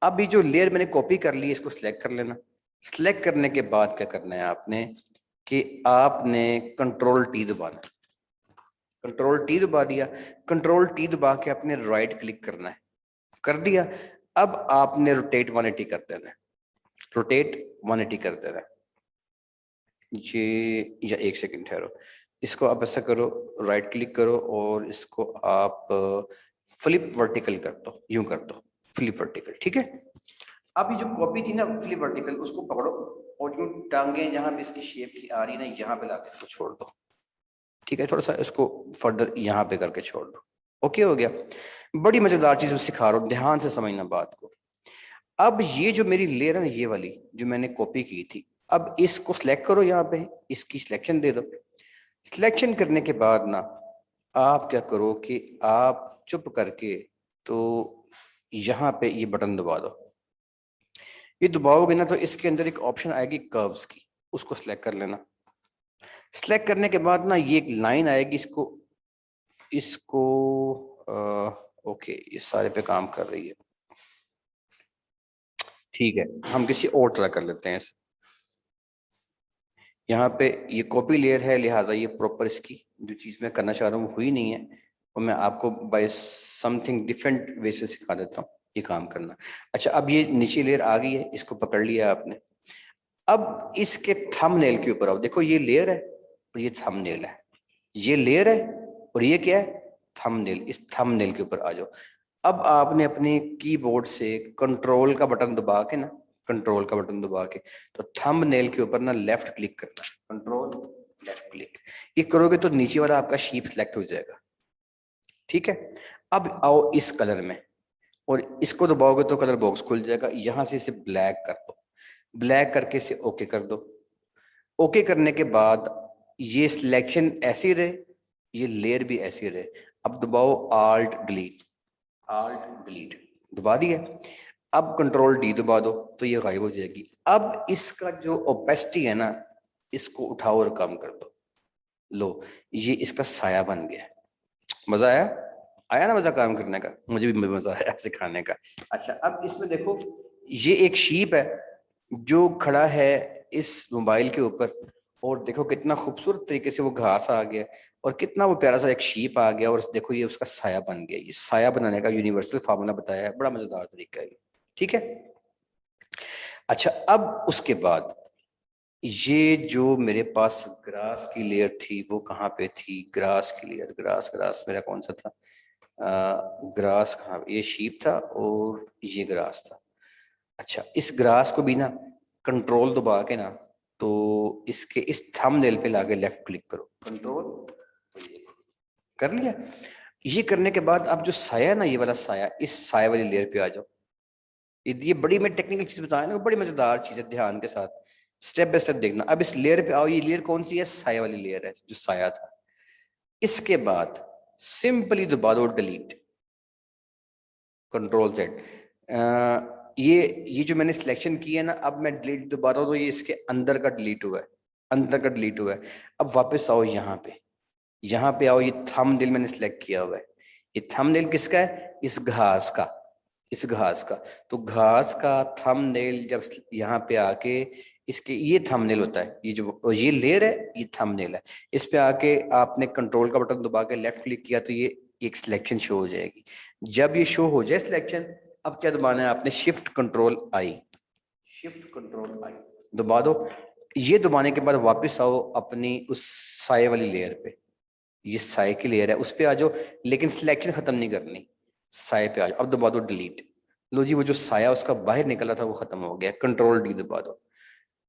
अब ये जो लेयर मैंने कॉपी कर ली इसको सिलेक्ट कर लेना। सिलेक्ट करने के बाद क्या करना है आपने कि आपने कंट्रोल टी दबाना, कंट्रोल टी दबा दिया। कंट्रोल टी दबा के आपने राइट क्लिक करना है, कर दिया। अब आपने रोटेट 180 कर देना है, रोटेट 180 कर देना है। ये या एक सेकंड ठहरो, इसको आप ऐसा करो, राइट क्लिक करो और इसको आप फ्लिप वर्टिकल कर दो, यूं कर दो फ्लिप वर्टिकल, ठीक है। अब ये जो कॉपी थी ना फ्लिप वर्टिकल उसको पकड़ो और यूं टांगे जहां पे इसकी शेप की आ रही है ना यहाँ पे लाके इसको छोड़ दो, ठीक है। थोड़ा सा इसको फर्दर यहाँ पे करके छोड़ दो, ओके हो गया। बड़ी मजेदार चीज मैं सिखा रहा हूँ, ध्यान से समझना बात को। अब ये जो मेरी लेयर है ना ये वाली जो मैंने कॉपी की थी, अब इसको सिलेक्ट करो, यहाँ पे इसकी सिलेक्शन दे दो। सिलेक्शन करने के बाद ना आप क्या करो कि आप चुप करके तो यहाँ पे ये बटन दबा दो। ये दबाओगे ना तो इसके अंदर एक ऑप्शन आएगी कर्व्स की, उसको सिलेक्ट कर लेना। सिलेक्ट करने के बाद ना ये एक लाइन आएगी, इसको ओके, ये सारे पे काम कर रही है, ठीक है। हम किसी और तरह कर लेते हैं इसे। यहाँ पे ये कॉपी लेयर है, लिहाजा ये प्रॉपर इसकी जो चीज़ मैं करना चाह रहा हूँ वो हुई नहीं है, और मैं आपको बाय समथिंग डिफरेंट वे से सिखा देता हूँ ये काम करना। अच्छा, अब ये नीचे लेयर आ गई है, इसको पकड़ लिया आपने। अब इसके थंबनेल के ऊपर आओ, देखो ये लेयर है और ये थंबनेल है, ये लेयर है और ये क्या है, थंबनेल। इस थंबनेल के ऊपर आ जाओ। अब आपने अपने कीबोर्ड से कंट्रोल का बटन दबा के ना, कंट्रोल का बटन दबा के तो थंबनेल के ऊपर ना लेफ्ट क्लिक करना, कंट्रोल लेफ्ट क्लिक। ये करोगे तो नीचे वाला आपका शीप सिलेक्ट हो जाएगा, ठीक है। अब आओ इस कलर में, और इसको दबाओगे तो कलर बॉक्स खुल जाएगा। यहां से इसे ब्लैक कर दो, ब्लैक करके इसे ओके कर दो। ओके करने के बाद ये सिलेक्शन ऐसी रहे, ये लेयर भी ऐसी रहे। अब दबाओ आल्ट डिलीट, आल्ट डिलीट दबा दिया। अब कंट्रोल डी दबा दो तो ये गायब हो जाएगी। अब इसका जो ओपेसिटी है ना, इसको उठाओ और कम कर दो। लो, ये इसका साया बन गया। मजा आया? आया ना मजा काम करने का? मुझे भी मजा आया सिखाने का। अच्छा, अब इसमें देखो, ये एक शीप है जो खड़ा है इस मोबाइल के ऊपर, और देखो कितना खूबसूरत तरीके से वो घास आ गया, और कितना वो प्यारा सा एक शीप आ गया, और देखो ये उसका साया बन गया। ये साया बनाने का यूनिवर्सल फार्मूला बताया है, बड़ा मजेदार तरीका है ये, ठीक है। अच्छा, अब उसके बाद ये जो मेरे पास ग्रास की लेयर थी वो कहाँ पे थी? ग्रास की लेयर, ग्रास ग्रास मेरा कौन सा था? ग्रास कहाँ? ये शीप था और ये ग्रास था। अच्छा, इस ग्रास को भी ना कंट्रोल दबा के ना, तो इसके इस थंबनेल पे लाके लेफ्ट क्लिक करो, कंट्रोल, तो ये कर लिया। ये करने के बाद अब जो साया है ना, ये वाला साया, इस साया वाली लेयर पे आ जाओ। ये बड़ी मैं टेक्निकल चीज बताया ना, बड़ी मजेदार चीज है, ध्यान के साथ स्टेप बाय स्टेप देखना। अब इस लेयर पे आओ, ये लेयर कौन सी है? साया वाली लेयर है, जो साया था। इसके बाद सिंपली दबा दो डिलीट, कंट्रोल जेड। ये जो मैंने सिलेक्शन की है ना, अब मैं डिलीट दबा रहा हूं तो ये इसके अंदर का डिलीट हुआ है, अंदर का डिलीट हुआ है। अब वापस आओ यहाँ पे, यहाँ पे आओ, ये थंबनेल मैंने सिलेक्ट किया हुआ है। ये थंबनेल किसका है? इस घास का, इस घास का। तो घास का थंबनेल जब यहाँ पे आके, इसके ये थंबनेल होता है, ये जो ये लेयर है ये थंबनेल है। इस पे आके आपने कंट्रोल का बटन दबा के लेफ्ट क्लिक किया तो ये एक सिलेक्शन शो हो जाएगी। जब ये शो हो जाए सिलेक्शन, अब क्या दबाना है आपने? Shift control I, shift control I दबा दो। ये दबाने के बाद वापस आओ अपनी उस साए वाली लेयर पे, ये साए की लेयर है उस पे आ जाओ, लेकिन सिलेक्शन खत्म नहीं करनी, साए पे आ जाओ। अब दबा दो डिलीट। लो जी, वो जो साया उसका बाहर निकला था वो खत्म हो गया, कंट्रोल डी दबा दो,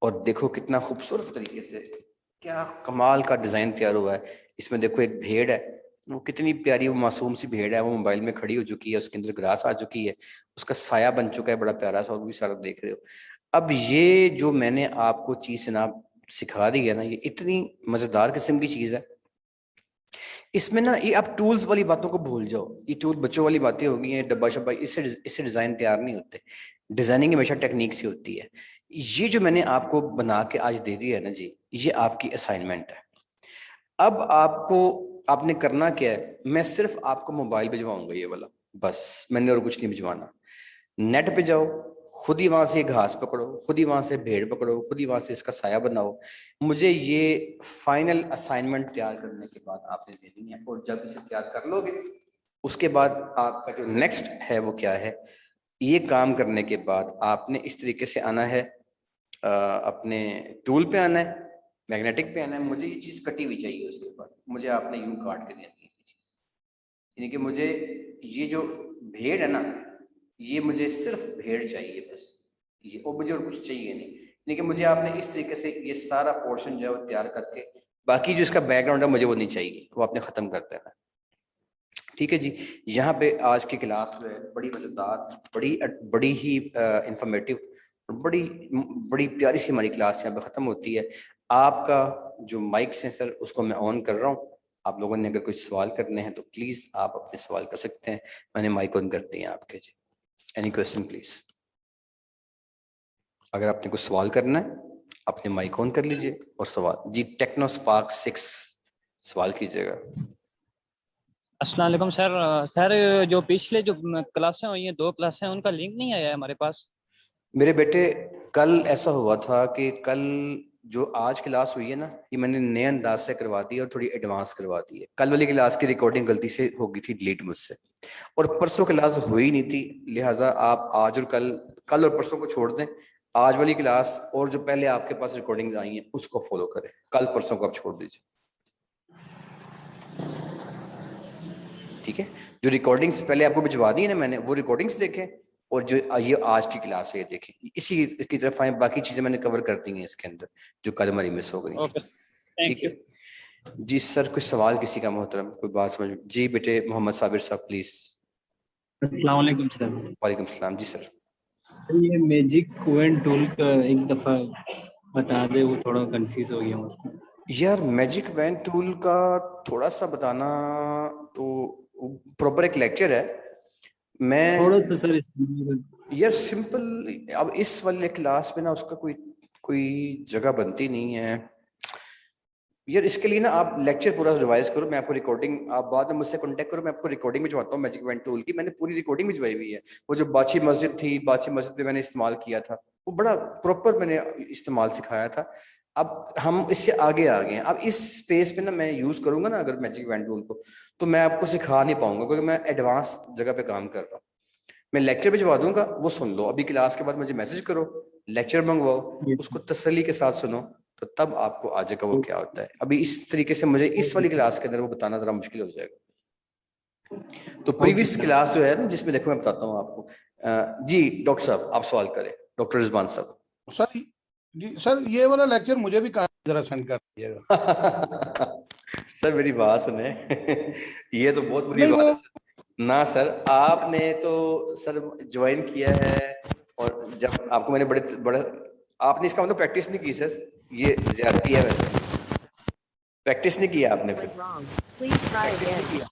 और देखो कितना खूबसूरत तरीके से क्या कमाल का डिजाइन तैयार हुआ है। इसमें देखो एक भेड़ है, वो कितनी प्यारी, वो मासूम सी भेड़ है, वो मोबाइल में खड़ी हो चुकी है, उसके अंदर ग्रास आ चुकी है, उसका साया बन चुका है बड़ा प्यारा सा, और भी सारा देख रहे हो। अब ये जो मैंने आपको चीज ना सिखा दी है ना, ये इतनी मजेदार किस्म की चीज है। इसमें ना ये आप टूल्स वाली बातों को भूल जाओ, ये टूल बच्चों वाली बातें हो गई हैं, डब्बा शब्बा, इससे इससे डिजाइन तैयार नहीं होते। डिजाइनिंग हमेशा टेक्निक से होती है। ये जो मैंने आपको बना के आज दे दिया है ना जी, ये आपकी असाइनमेंट है। अब आपको, आपने करना क्या है, मैं सिर्फ आपको मोबाइल भिजवाऊंगा ये वाला, बस मैंने और कुछ नहीं भिजवाना। नेट पे जाओ, खुद ही वहां से घास पकड़ो, खुद ही वहां से भेड़ पकड़ो, खुद ही वहां से इसका साया बनाओ। मुझे ये फाइनल असाइनमेंट तैयार करने के बाद आपने दे दी है, और जब इसे तैयार कर लोगे उसके बाद आपका जो नेक्स्ट है वो क्या है? ये काम करने के बाद आपने इस तरीके से आना है, अपने टूल पे आना है, मैग्नेटिक पे आना है। मुझे ये चीज कटी हुई चाहिए, उसके बाद मुझे आपने यूं काट के देनी है ये चीज, यानी कि मुझे ये जो भेड़ है ना, ये मुझे सिर्फ भेड़ चाहिए बस, ये और मुझे और कुछ चाहिए नहीं। लेकिन मुझे आपने इस तरीके से ये सारा पोर्शन जो है वो तैयार करके, बाकी जो इसका बैकग्राउंड है मुझे वो नहीं चाहिए, वो आपने खत्म कर देना। ठीक है जी। यहाँ पे आज की क्लास जो है बड़ी मजेदार, बड़ी बड़ी ही इंफॉर्मेटिव, बड़ी बड़ी प्यारी सी हमारी क्लास यहाँ पे खत्म होती है। आपका जो माइक सेंसर उसको मैं ऑन कर रहा हूँ, आप लोगों ने अगर कोई सवाल करने हैं तो प्लीज आप अपने सवाल कर सकते हैं। मैंने माइक ऑन कर दिया आपके जी। Any question please? अगर आपने कुछ सवाल करना है अपने माइक ऑन कर लीजिए और सवाल जी टेक्नो स्पार्क 6 सवाल कीजिएगा। अस्सलाम वालेकुम सर। सर जो पिछले जो क्लासें हुई हैं, 2 क्लासें, उनका लिंक नहीं आया है हमारे पास। मेरे बेटे कल ऐसा हुआ था कि कल जो आज क्लास हुई है ना, ये मैंने नए अंदाज से करवा दी और थोड़ी एडवांस करवा दी है। कल वाली क्लास की रिकॉर्डिंग गलती से हो गई थी डिलीट मुझसे, और परसों क्लास हुई नहीं थी, लिहाजा आप आज और कल और परसों को छोड़ दें। आज वाली क्लास और जो पहले आपके पास रिकॉर्डिंग आई हैं उसको फॉलो करें, कल परसों को आप छोड़ दीजिए, ठीक है। जो रिकॉर्डिंग्स पहले आपको भिजवा दी है ना मैंने, वो रिकॉर्डिंग्स देखें, और जो ये आज की क्लास है ये देखें, इसी की तरफ आए। बाकी चीजें मैंने कवर कर दी हैं इसके अंदर जो कल हमारी मिस हो गई ओके, थी, थैंक ठीक यू। है जी। सर कुछ सवाल किसी का मोहतरम, कोई बात समझ जी? बेटे मोहम्मद साबिर साहब प्लीज। अस्सलाम वालेकुम सर। वालेकुम सलाम जी सर। ये मैजिक क्वेन टूल का एक दफ़ा बता दे, वो थोड़ा कंफ्यूज हो गया हूँ उसको। यार मैजिक वैन टूल का थोड़ा सा बताना, तो प्रॉपर एक लेक्चर है। मैं थोड़ा सा सर इस्तेमाल। यार सिंपल, अब इस वाले क्लास में ना उसका कोई कोई जगह बनती नहीं है यार। इसके लिए ना आप लेक्चर पूरा रिवाइज करो, मैं आपको रिकॉर्डिंग, आप बाद में मुझसे कांटेक्ट करो, मैं आपको रिकॉर्डिंग भिजवाता हूँ मैजिक वैन टूल की। मैंने पूरी रिकॉर्डिंग भिजवाई हुई है। वो जो बाची मस्जिद थी, बाची मस्जिद में मैंने इस्तेमाल किया था, वो बड़ा प्रॉपर मैंने इस्तेमाल सिखाया था। अब हम इससे आगे आ गए हैं। अब इस स्पेस पे ना मैं यूज करूंगा ना अगर मैजिक वैन टूल को, तो मैं आपको सिखा नहीं पाऊंगा, क्योंकि मैं एडवांस जगह पे काम कर रहा हूँ। मैं लेक्चर भिजवा दूंगा, वो सुन लो। अभी क्लास के बाद मुझे मैसेज करो, लेक्चर मंगवाओ, उसको तसल्ली के साथ सुनो, तो तब आपको आ जाएगा वो क्या होता है। अभी इस तरीके से मुझे इस वाली क्लास के अंदर वो बताना जरा मुश्किल हो जाएगा। तो प्रीवियस क्लास जो है ना, जिसमें देखो मैं बताता हूँ आपको। जी डॉक्टर साहब आप सवाल करें, डॉक्टर रिजवान साहब। सर जी सर, ये वाला लेक्चर मुझे भी जरा सेंड कर दीजिएगा। सर मेरी बात सुने ये तो बहुत बुरी नहीं बात वो है सर। ना सर, आपने तो सर ज्वाइन किया है, और जब आपको मैंने बड़े बड़ा, आपने इसका मतलब प्रैक्टिस नहीं की सर, ये ज्यादती है वैसे। प्रैक्टिस नहीं किया आपने, फिर प्रैक्टिस नहीं किया।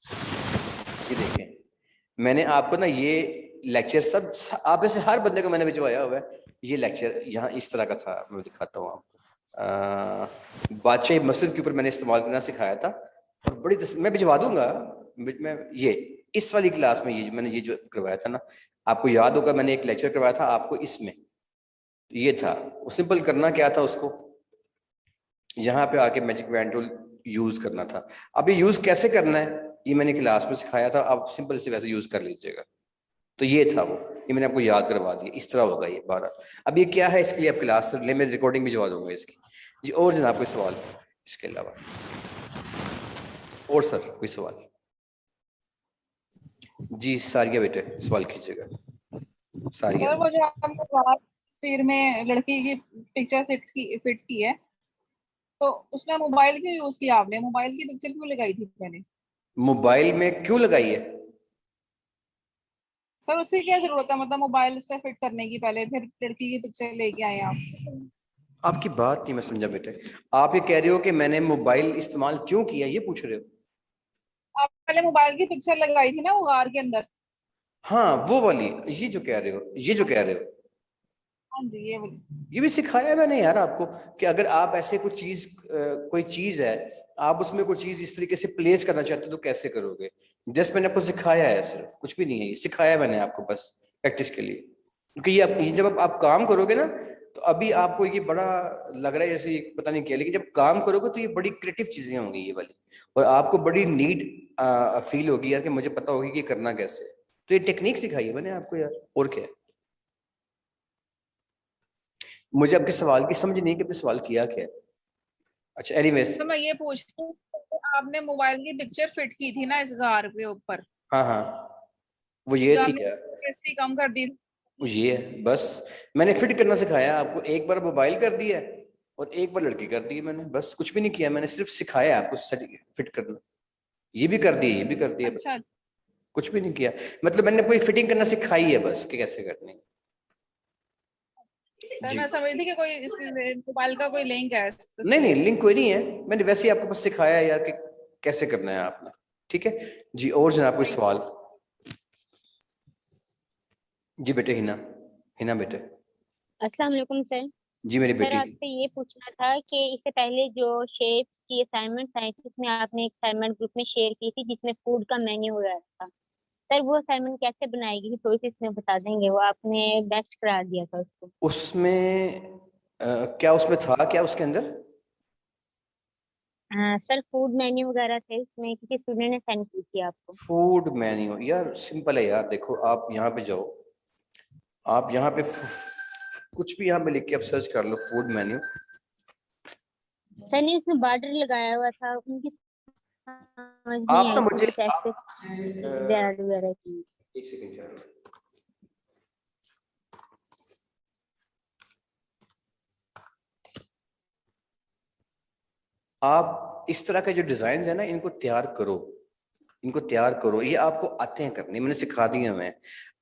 ये देखें, मैंने आपको ना ये लेक्चर सब आप में से हर बंदे को मैंने भिजवाया हुआ है। ये लेक्चर यहाँ इस तरह का था, मैं दिखाता हूँ आपको। बादशाह मस्जिद के ऊपर मैंने इस्तेमाल करना सिखाया था, और बड़ी मैं भिजवा दूंगा। मैं ये इस वाली क्लास में ये मैंने ये जो करवाया था ना, आपको याद होगा मैंने एक लेक्चर करवाया था आपको इसमें, ये था। वो सिंपल करना क्या था, उसको यहाँ पे आके मैजिक वैन टूल यूज करना था। अब ये यूज कैसे करना है ये मैंने क्लास में सिखाया था, आप सिंपल से वैसे यूज कर लीजिएगा। तो ये था वो, ये मैंने आपको याद करवा दिया, इस तरह होगा ये 12। अब ये क्या है, इसके लिए आप क्लास ले, मैं रिकॉर्डिंग भी जवा दूंगा इसकी जी। और जनाब कोई सवाल इसके अलावा? और सर कोई सवाल? जी सारिया बेटे सवाल कीजिएगा। सारिया, सर वो जो आपने तस्वीर में लड़की की पिक्चर फिट की है, तो उसमें मोबाइल क्यों यूज किया आपने? मोबाइल की पिक्चर क्यों लगाई थी मैंने? मोबाइल में क्यों लगाई है? सर उसकी क्या जरूरत है, मतलब मोबाइल इस पे फिट करने की, पहले फिर लड़की की पिक्चर लेके आए आप? आपकी बात नहीं मैं समझा बेटे। आप ये कह रहे हो कि मैंने मोबाइल इस्तेमाल क्यों किया, ये पूछ रहे हो? आप पहले मोबाइल की पिक्चर लगाई थी ना वो गार के अंदर। हाँ वो वाली, ये जो कह रहे हो, ये जो कह रहे हो, हाँ जी ये वाली। ये भी सिखाया है मैंने यार आपको, कि अगर आप ऐसे कुछ चीज कोई चीज है, आप उसमें कोई चीज इस तरीके से प्लेस करना चाहते हो तो कैसे करोगे। जस्ट मैंने आपको सिखाया है, सिर्फ कुछ भी नहीं है, ये सिखाया मैंने आपको बस प्रैक्टिस के लिए। क्योंकि ये जब आप काम करोगे ना, तो अभी आपको ये बड़ा लग रहा है जैसे ये पता नहीं क्या, लेकिन जब काम करोगे तो ये बड़ी क्रिएटिव चीजें होंगी ये वाली, और आपको बड़ी नीड फील होगी यार, कि मुझे पता होगी कि करना कैसे है। तो ये टेक्निक सिखाई है मैंने आपको यार, और क्या है। मुझे आपके सवाल की समझ नहीं कि आपने सवाल किया क्या है। अच्छा एनीवेज, तो मैं ये पूछ रही हूँ, आपने मोबाइल की पिक्चर फिट की थी ना इस गार के ऊपर, हाँ हाँ वो ये जो थी आपने यार, कैसे कम कर दी? वो ये है बस। मैंने फिट करना सिखाया आपको, एक बार मोबाइल कर दिया और एक बार लड़की कर दी है मैंने, बस कुछ भी नहीं किया मैंने, सिर्फ सिखाया आपको फिट करना। ये भी कर दिया, ये भी कर दिया, अच्छा कुछ भी नहीं किया। मतलब मैंने कोई फिटिंग करना सिखाई है बस, कि कैसे करनी है सर, जी। मैं समझ थी कि कोई इस मोबाइल का कोई लिंक है इस नहीं नहीं तस्वीर से। लिंक कोई नहीं है, मैंने वैसे ही आपको बस सिखाया है यार कि कैसे करना है आपने, ठीक है जी। और जनाब कोई सवाल? जी बेटे हिना, हिना बेटे। अस्सलाम वालेकुम सर। जी मेरी सर बेटी। आपसे ये पूछना था कि इससे पहले जो शेफ्स की असाइनमेंट आई थी उसमें आपने एक असाइनमेंट ग्रुप में शेयर की थी जिसमें फूड का मेन्यू वगैरह था। सर वो असाइनमेंट कैसे बनाएगी थोड़ी सी इसमें बता देंगे? वो आपने बेस्ट करा दिया था उसको। उसमें क्या उसमें था क्या उसके अंदर? सर फूड मेन्यू वगैरह थे उसमें, किसी स्टूडेंट ने सेंड की थी आपको। फूड मेन्यू यार सिंपल है यार, देखो आप यहाँ पे जाओ, आप यहाँ पे कुछ भी यहाँ पे लिख के आप सर्च कर लो फूड मेन्यू। सर नहीं, उसमें बॉर्डर लगाया हुआ था, उनकी समझ नहीं आप ना आई थी मुझे कुछ ऐसे वगैरह की। एक सेकंड यार, आप इस तरह के जो डिजाइन है ना इनको तैयार करो, इनको तैयार करो, ये आपको आते हैं करने, मैंने सिखा दिया मैं।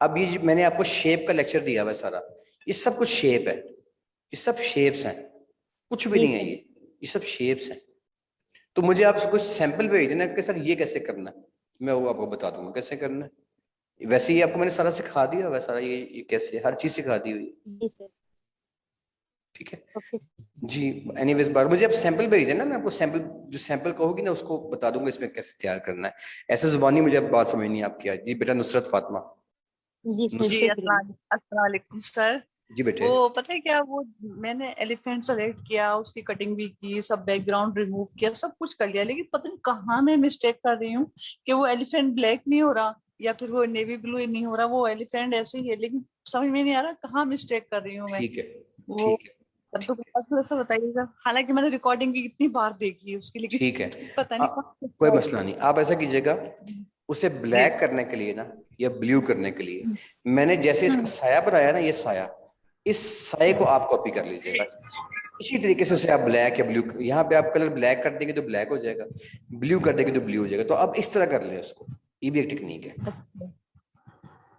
अब ये मैंने आपको शेप का लेक्चर दिया हुआ है सारा, ये सब कुछ शेप है, ये सब शेप्स हैं, कुछ भी जी नहीं है सर। ये सब शेप्स हैं। तो मुझे आप कुछ सैंपल भेज देना कि सर ये कैसे करना है, मैं वो आपको बता दूंगा कैसे करना है। वैसे ही आपको मैंने सारा सिखा दिया हुआ है, सारा ये कैसे हर चीज सिखा दी हुई है, जी सर। ठीक है ओके। जी। एनीवेज बार मुझे आप सैंपल भेज देना, मैं आपको सैंपल जो सैंपल कहोगी ना उसको बता दूंगा इसमें कैसे तैयार करना है। ऐसे जुबानी मुझे अब बात समझ नहीं है आपकी। जी बेटा नुसरत फातिमा। जी सर नुसरत, जी शुक्रिया। अस्सलाम वालेकुम सर। जी बेटे। वो पता है क्या, वो मैंने एलिफेंट सेलेक्ट किया, उसकी कटिंग भी की, सब बैकग्राउंड रिमूव किया, सब कुछ कर लिया, लेकिन पता नहीं कहाँ मैं मिस्टेक कर रही हूँ कि वो एलिफेंट ब्लैक नहीं हो रहा या फिर वो नेवी ब्लू नहीं हो रहा, वो एलिफेंट ऐसे ही है, लेकिन समझ में नहीं आ रहा कहाँ मिस्टेक कर रही हूँ मैं। ठीक है वो ठीक है दोबारा थोड़ा सा बताइएगा, हालांकि मैंने रिकॉर्डिंग भी कितनी बार देखी है उसकी, ठीक है। लेकिन पता नहीं कोई कहाँ। मसला नहीं, आप ऐसा कीजिएगा, उसे जी। ब्लैक करने के लिए ना या ब्लू करने के लिए मैंने जैसे इसका साया बनाया ना, ये साया, इस साये को आप कॉपी कर लीजिएगा, इसी तरीके से उसे आप ब्लैक या ब्लू, यहाँ पे आप कलर ब्लैक कर देंगे तो ब्लैक हो जाएगा, ब्लू कर देंगे तो ब्लू हो जाएगा। तो आप इस तरह कर ले उसको, ये भी एक टेक्निक है।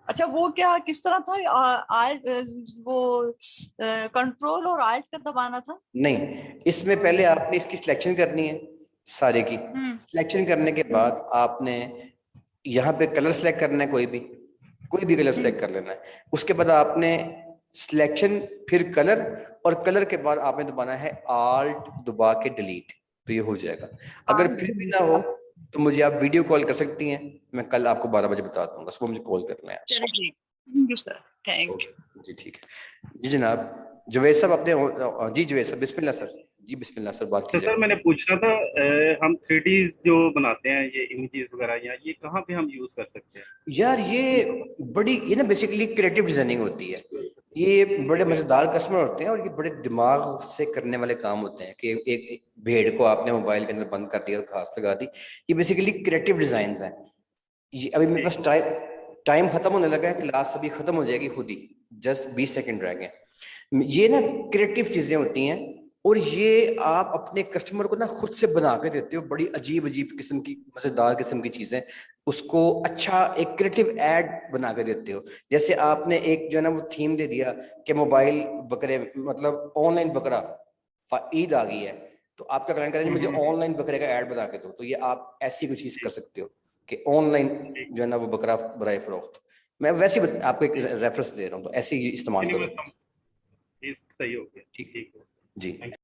अच्छा वो क्या किस तरह था, आल्ट वो कंट्रोल और आल्ट का दबाना था? नहीं, इसमें पहले आपने इसकी सिलेक्शन करनी है सारे की। सिलेक्शन करने के बाद आपने यहाँ पे कलर सेलेक्ट करना है, कोई भी कलर सेलेक्ट कर लेना है। उसके बाद आपने सिलेक्शन, फिर कलर, और कलर के बाद आपने दबाना है आल्ट दबा के डिलीट, तो ये हो जाएगा। अगर फिर भी ना हो तो मुझे आप वीडियो कॉल कर सकती हैं, मैं कल आपको 12 बजे बता दूंगा, सुबह मुझे कॉल करना है। चलिए thank you sir, thank you. जी ठीक है जी जनाब। जुवैद साहब अपने, जी जुवैद साहब बिस्मिल्लाह सर। जी बिस्मिल्लाह सर, बात तो कीजिए। सर मैंने पूछना था, हम 3D जो बनाते हैं ये इमेजेस वगैरह, या ये कहाँ पे हम यूज कर सकते हैं? यार ये ना बेसिकली क्रिएटिव डिजाइनिंग होती है, ये बड़े मजेदार कस्टमर होते हैं और ये बड़े दिमाग से करने वाले काम होते हैं कि एक भेड़ को आपने मोबाइल के अंदर बंद कर दिया और घास लगा दी, ये बेसिकली क्रिएटिव डिजाइन हैं। ये अभी मेरे पास टाइम खत्म होने लगा है, क्लास अभी खत्म हो जाएगी खुद ही, जस्ट 20 सेकंड रह गए। ये ना क्रिएटिव चीजें होती हैं और ये आप अपने कस्टमर को ना खुद से बना के देते हो, बड़ी अजीब अजीब किस्म की मजेदार किस्म की चीजें, उसको अच्छा एक क्रिएटिव एड बना के देते हो। जैसे आपने एक जो है ना वो थीम दे दिया कि मोबाइल बकरे, मतलब ऑनलाइन बकरा, ईद आ गई है तो आपका क्लाइंट कह रहा है मुझे ऑनलाइन बकरे का ऐड बना के दो, तो ये आप ऐसी कोई चीज कर सकते हो कि ऑनलाइन जो है ना वो बकरा बराए फरोख्त। मैं वैसे ही आपको एक रेफरेंस दे रहा हूँ, तो ऐसे ही इस्तेमाल करो। सही हो गया, ठीक है जी।